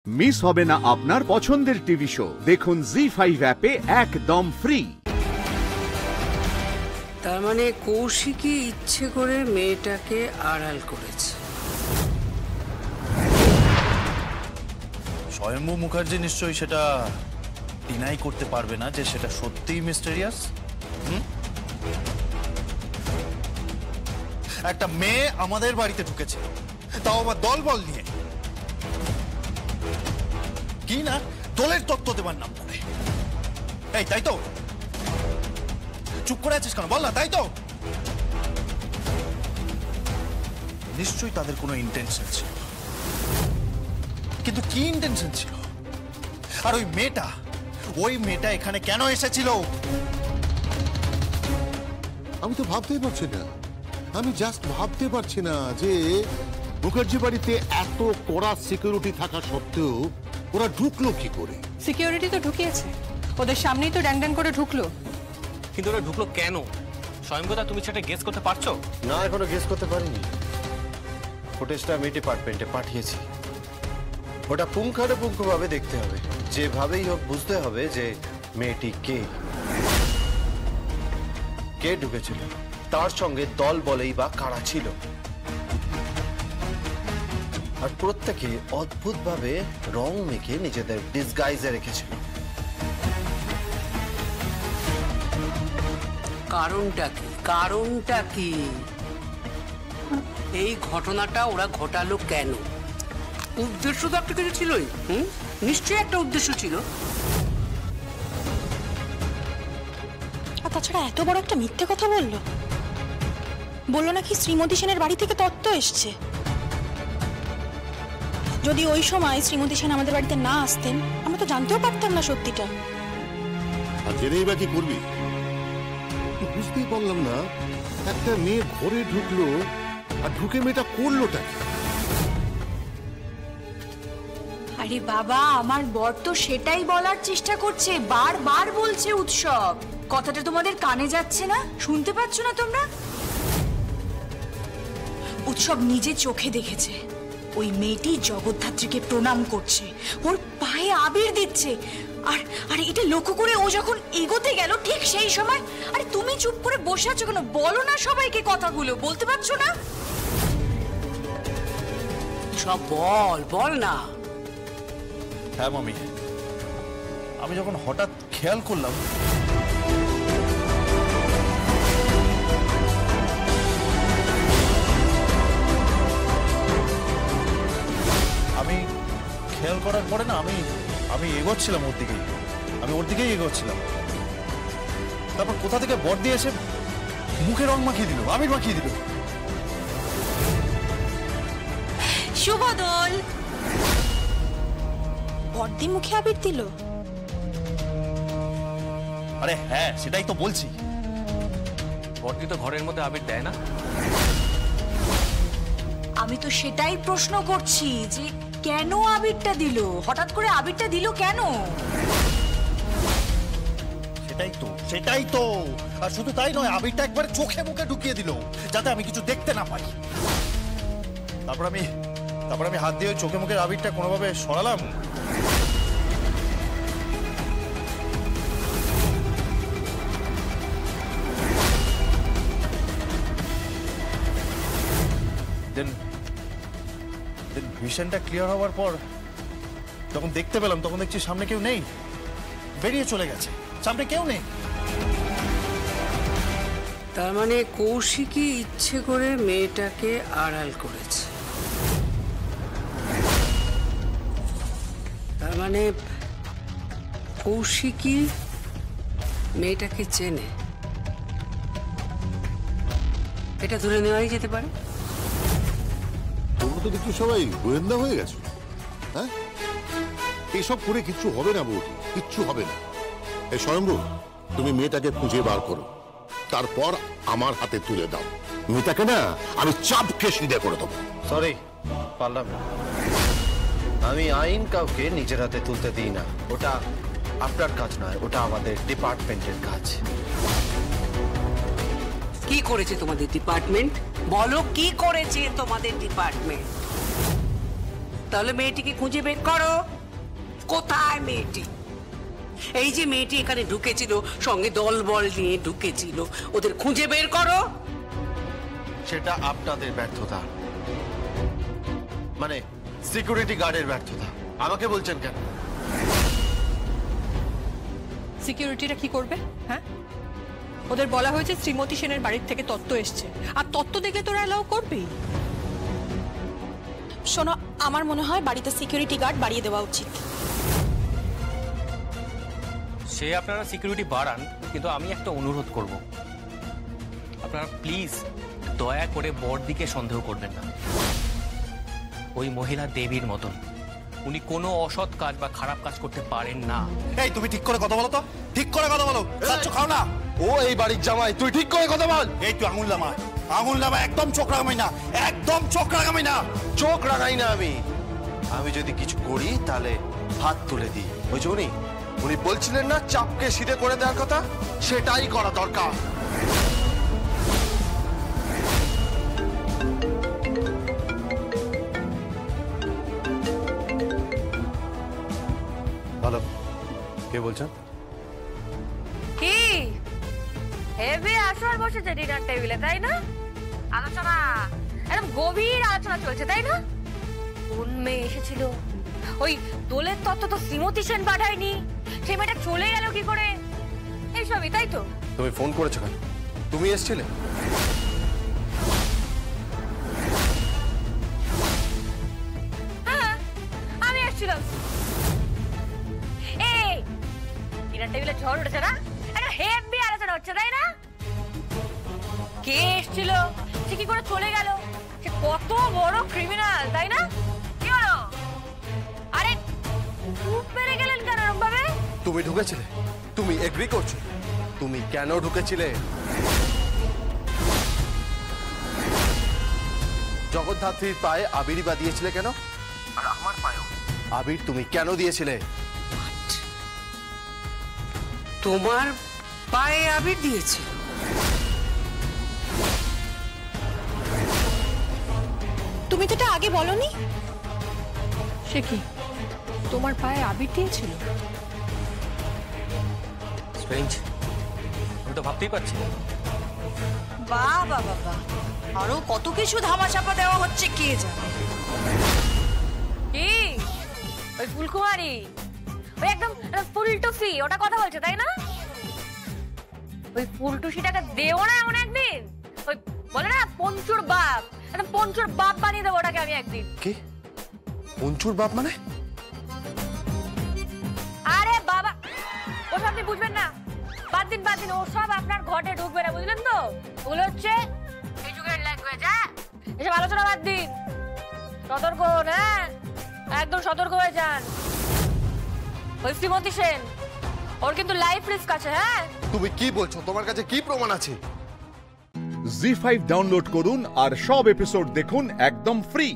Miss হবে না আপনার পছন্দের টিভি শো। দেখুন জি5 অ্যাপে একদম ফ্রি। তার মানে কৌশিকী ইচ্ছে করে মেয়েটাকে আড়াল করেছে। স্বয়ম্ভু মুখার্জি নিশ্চয়ই সেটা ডিনাই করতে পারবে না যে সেটা সত্যিই মিস্টেরিয়াস। একটা মেয়ে আমাদের বাড়িতে ঢুকেছে, তাও আবার দলবল নিয়ে। কি না দলের তত্ত্ব দেবার নাম করে। এই তাই তো? চুপ করে আছিস কেন? বল না। তাই তো? নিশ্চয়ই তাদের কোনো ইন্টেনশন ছিল, কিন্তু কি ইন্টেনশন ছিল? আর ওই মেয়েটা এখানে কেন এসেছিল? আমি তো ভাবতেই পারছি না। আমি জাস্ট ভাবতে পারছি না যে মুখার্জি বাড়িতে এত কড়া সিকিউরিটি থাকা সত্ত্বেও ওরা ঢুকলো কি করে? সিকিউরিটি তো ঢুকিয়েছে, ওদের সামনেই তো ড্যাং ড্যাং করে ঢুকলো। কিন্তু ওরা ঢুকলো কেন? স্বয়ংভূতা, তুমি সেটা গেস করতে পারছো? না, এখনো গেস করতে পারিনি। ফুটেজটা আমি ডিপার্টমেন্টে পাঠিয়েছি। ওটা পুঙ্খানুপুঙ্খভাবে দেখতে হবে, যেভাবেই হোক বুঝতে হবে যে মেয়েটি কে ঢুকেছিল, তার সঙ্গে দল বলেই বা কারা ছিল। আর প্রত্যেকে অদ্ভুতভাবে রং মেখে নিজেদের ডিসগাইজে রেখেছিল। কারণটা কি? এই ঘটনাটা ওরা ঘটালো কেন? উদ্দেশ্য তো একটা কিছু ছিলই। নিশ্চয়ই একটা উদ্দেশ্য ছিল। আর তাছাড়া এত বড় একটা মিথ্যে কথা বললো নাকি শ্রীমতী সেনের বাড়ি থেকে তত্ত্ব এসছে। যদি ওই সময় শ্রীমতী সেন আমাদের বাড়িতে না আসতেন, আমরা তো জানতেও পারতাম না সত্যিটা। আর জেনেই বা কি করবি? বুঝতেই পারলাম না, একটা মেয়ে ঘরে ঢুকলো আর ঢুকে মেয়েটা করলোটা কি? আরে বাবা, আমার বর তো সেটাই বলার চেষ্টা করছে, বারবার বলছে উৎসব। কথাটা তোমাদের কানে যাচ্ছে না? শুনতে পাচ্ছ না তোমরা? উৎসব নিজে চোখে দেখেছে ওই মেয়েটি জগদ্ধাত্রীকে প্রণাম করছে, ওর পায়ে আবির দিচ্ছে। আর এটা লক্ষ্য করে ও যখন এগোতে গেল ঠিক সেই সময়, আরে তুমি চুপ করে বসে আছো কেন? বলো না সবাইকে কথাগুলো, বলতে পারছো না? সব বল না। হ্যাঁ মামি, আমি যখন হঠাৎ খেয়াল করলাম করার পরে না আমি এগোচ্ছিলাম ওর দিকেই এগোচ্ছিলাম। তারপর কোথা থেকে বর দিয়ে এসে মুখে রং মাখিয়ে দিল, আবির মাখিয়ে দিল। শুভদল বর্দি মুখে আবির দিল? আরে হ্যাঁ, সেটাই তো বলছি। বর্দি তো ঘরের মধ্যে আবির দেয় না। আমি তো সেটাই প্রশ্ন করছি যে কেন আবিরটা দিল? হঠাৎ করে আবিরটা দিল কেন? সেটাই তো। আর শুধু তাই নয়, আবিরটা একবার চোখে মুখে ঢুকিয়ে দিল যাতে আমি কিছু দেখতে না পাই। তারপর আমি হাত দিয়ে চোখে মুখের আবিরটা কোনোভাবে সরালাম। ভিশনটা ক্লিয়ার হওয়ার পর যখন দেখতে পেলাম, তখন দেখছি সামনে কেউ নেই, বেরিয়ে চলে গেছে, সামনে কেউ নেই। তার মানে কৌশিকী ইচ্ছে করে মেয়েটাকে আড়াল করেছে। তার মানে কৌশিকী মেয়েটাকে চেনে, এটা ধরে নেওয়াই যেতে পারে। তোমরা তো দেখছি সবাই গোয়েন্দা হয়ে গেছো। হ্যাঁ, এসব করে কিচ্ছু হবে না বৌদি, কিচ্ছু হবে না। এই স্বয়ম্ভু, তুমি মেয়েটাকে খুঁজে বার করো, তারপর আমার হাতে তুলে দাও। মেয়েটাকে না আমি চাপকে সিধে করে দেবো। সরি, পারলাম না। আমি আইন কাউকে নিজের হাতে তুলতে দিই না। ওটা আপনার কাজ নয়, ওটা আমাদের ডিপার্টমেন্টের কাজ। কি করেছে তোমাদের ডিপার্টমেন্ট? বলো, কি করেছে তোমাদের ডিপার্টমেন্ট? তাহলে মেয়েটিকে খুঁজে বের করো। কোথায় মেয়েটি? এই যে মেয়েটি এখানে ঢুকেছিল, সঙ্গে দলবল নিয়ে ঢুকেছিল, ওদের খুঁজে বের করো। সেটা আপনাদের ব্যর্থতা, মানে সিকিউরিটি গার্ডের ব্যর্থতা। আমাকে বলছেন কেন? সিকিউরিটিরা কি করবে? হ্যাঁ, ওদের বলা হয়েছে শ্রীমতী সেনের বাড়ির থেকে তত্ত্ব এসছে, আর তত্ত্ব দেখলে তোরা অ্যালাউ করবি? শোনো, আমার মনে হয় বাড়িতে সিকিউরিটি গার্ড বাড়িয়ে দেওয়া উচিত। সে আপনারা সিকিউরিটি বাড়ান, কিন্তু আমি একটা অনুরোধ করব, আপনারা প্লিজ দয়া করে বড়দিকে সন্দেহ করবেন না। ওই মহিলা দেবীর মতন, উনি কোনো অসৎ কাজ বা খারাপ কাজ করতে পারেন না। এই তুমি ঠিক করে কথা বলো তো, ঠিক করে কথা বলো। খাও না, ও এই বাড়ির জামাই, তুই ঠিক করে কথা বল। এই তুই আঙুল লামা, একদম চোখ রাগামি না, একদম চোখ রাগামি না। চোখ রাগাই না আমি যদি কিছু করি তাহলে হাত তুলে দিই। ওই যে উনি বলছিলেন না চাপকে সিধে করে দেওয়ার কথা, সেটাই করা দরকার। ভালো, কে বলছেন? কি হেভি আসর বসেছে ডিনার টেবিলে, তাই না? আলোচনা, একদম গভীর আলোচনা চলছে, তাই না? কোন মেয়ে এসেছিল? ওই দোলের তত্ত্ব তো শ্রীমতী সেন পাঠায়নি, সে মেয়েটা চলে গেল কি করে, এইসবই, তাই তো? তুমি ফোন করেছো কেন? তুমি এসেছিলে? হ্যাঁ, আমি এসেছিলাম। এই ডিনার টেবিলে ঝড় উঠেছে না, একটা হেভি আলোচনা হচ্ছে, তাই না? কে এসেছিল, সে কি করে চলে গেল, সে কত বড় ক্রিমিনাল, তাই না? কি হলো? আরে খুব বেড়ে গেলেন কেন এরকম ভাবে? তুমি ঢুকেছিলে? তুমি এগ্রি করছো? তুমি কেন ঢুকেছিলে? জগদ্ধাত্রীর পায়ে আবির বা দিয়েছিলে কেন? আর আমার পায়েও আবির তুমি কেন দিয়েছিলে? তোমার পায়ে আবির দিয়েছে? তুমি তো এটা আগে বলনি। সে কি তোমার পায়ে আবির দিয়েছিল? স্ট্রেঞ্জ, আমি তো ভাবতেই পারছি না। বাহ বাহ বাহ, আরো কত কিছু ধামাচাপা দেওয়া হচ্ছে কে জানে। কি ওই ফুলকুমারী, ওই একদম ফুলটুসি, ওটা কথা বলছে, তাই না? ওই ফুলটুসিটাকে দেও না এমন একদিন, ওই বলে না পঞ্চুর বাপ, একদম পঞ্চুর বাপ বানিয়ে দেবো ওটাকে আমি একদিন। কি পঞ্চুর বাপ মানে? আরে বাবা, ওসব আপনি বুঝবেন না, বাদ দিন, ওসব আপনার ঘটে ঢুকবে না, বুঝলেন তো? ওগুলো হচ্ছে এই যুগের ল্যাঙ্গুয়েজ। হ্যাঁ, এসব আলোচনা বাদ দিন, সতর্ক হন। হ্যাঁ, একদম সতর্ক হয়ে যান। ওই শ্রীমতী সেন, ওর কিন্তু লাইফ রিস্ক আছে। হ্যাঁ, তুমি কি বলছো? তোমার কাছে কি প্রমাণ আছে? জি5 ডাউনলোড করুন আর সব এপিসোড দেখুন একদম ফ্রি।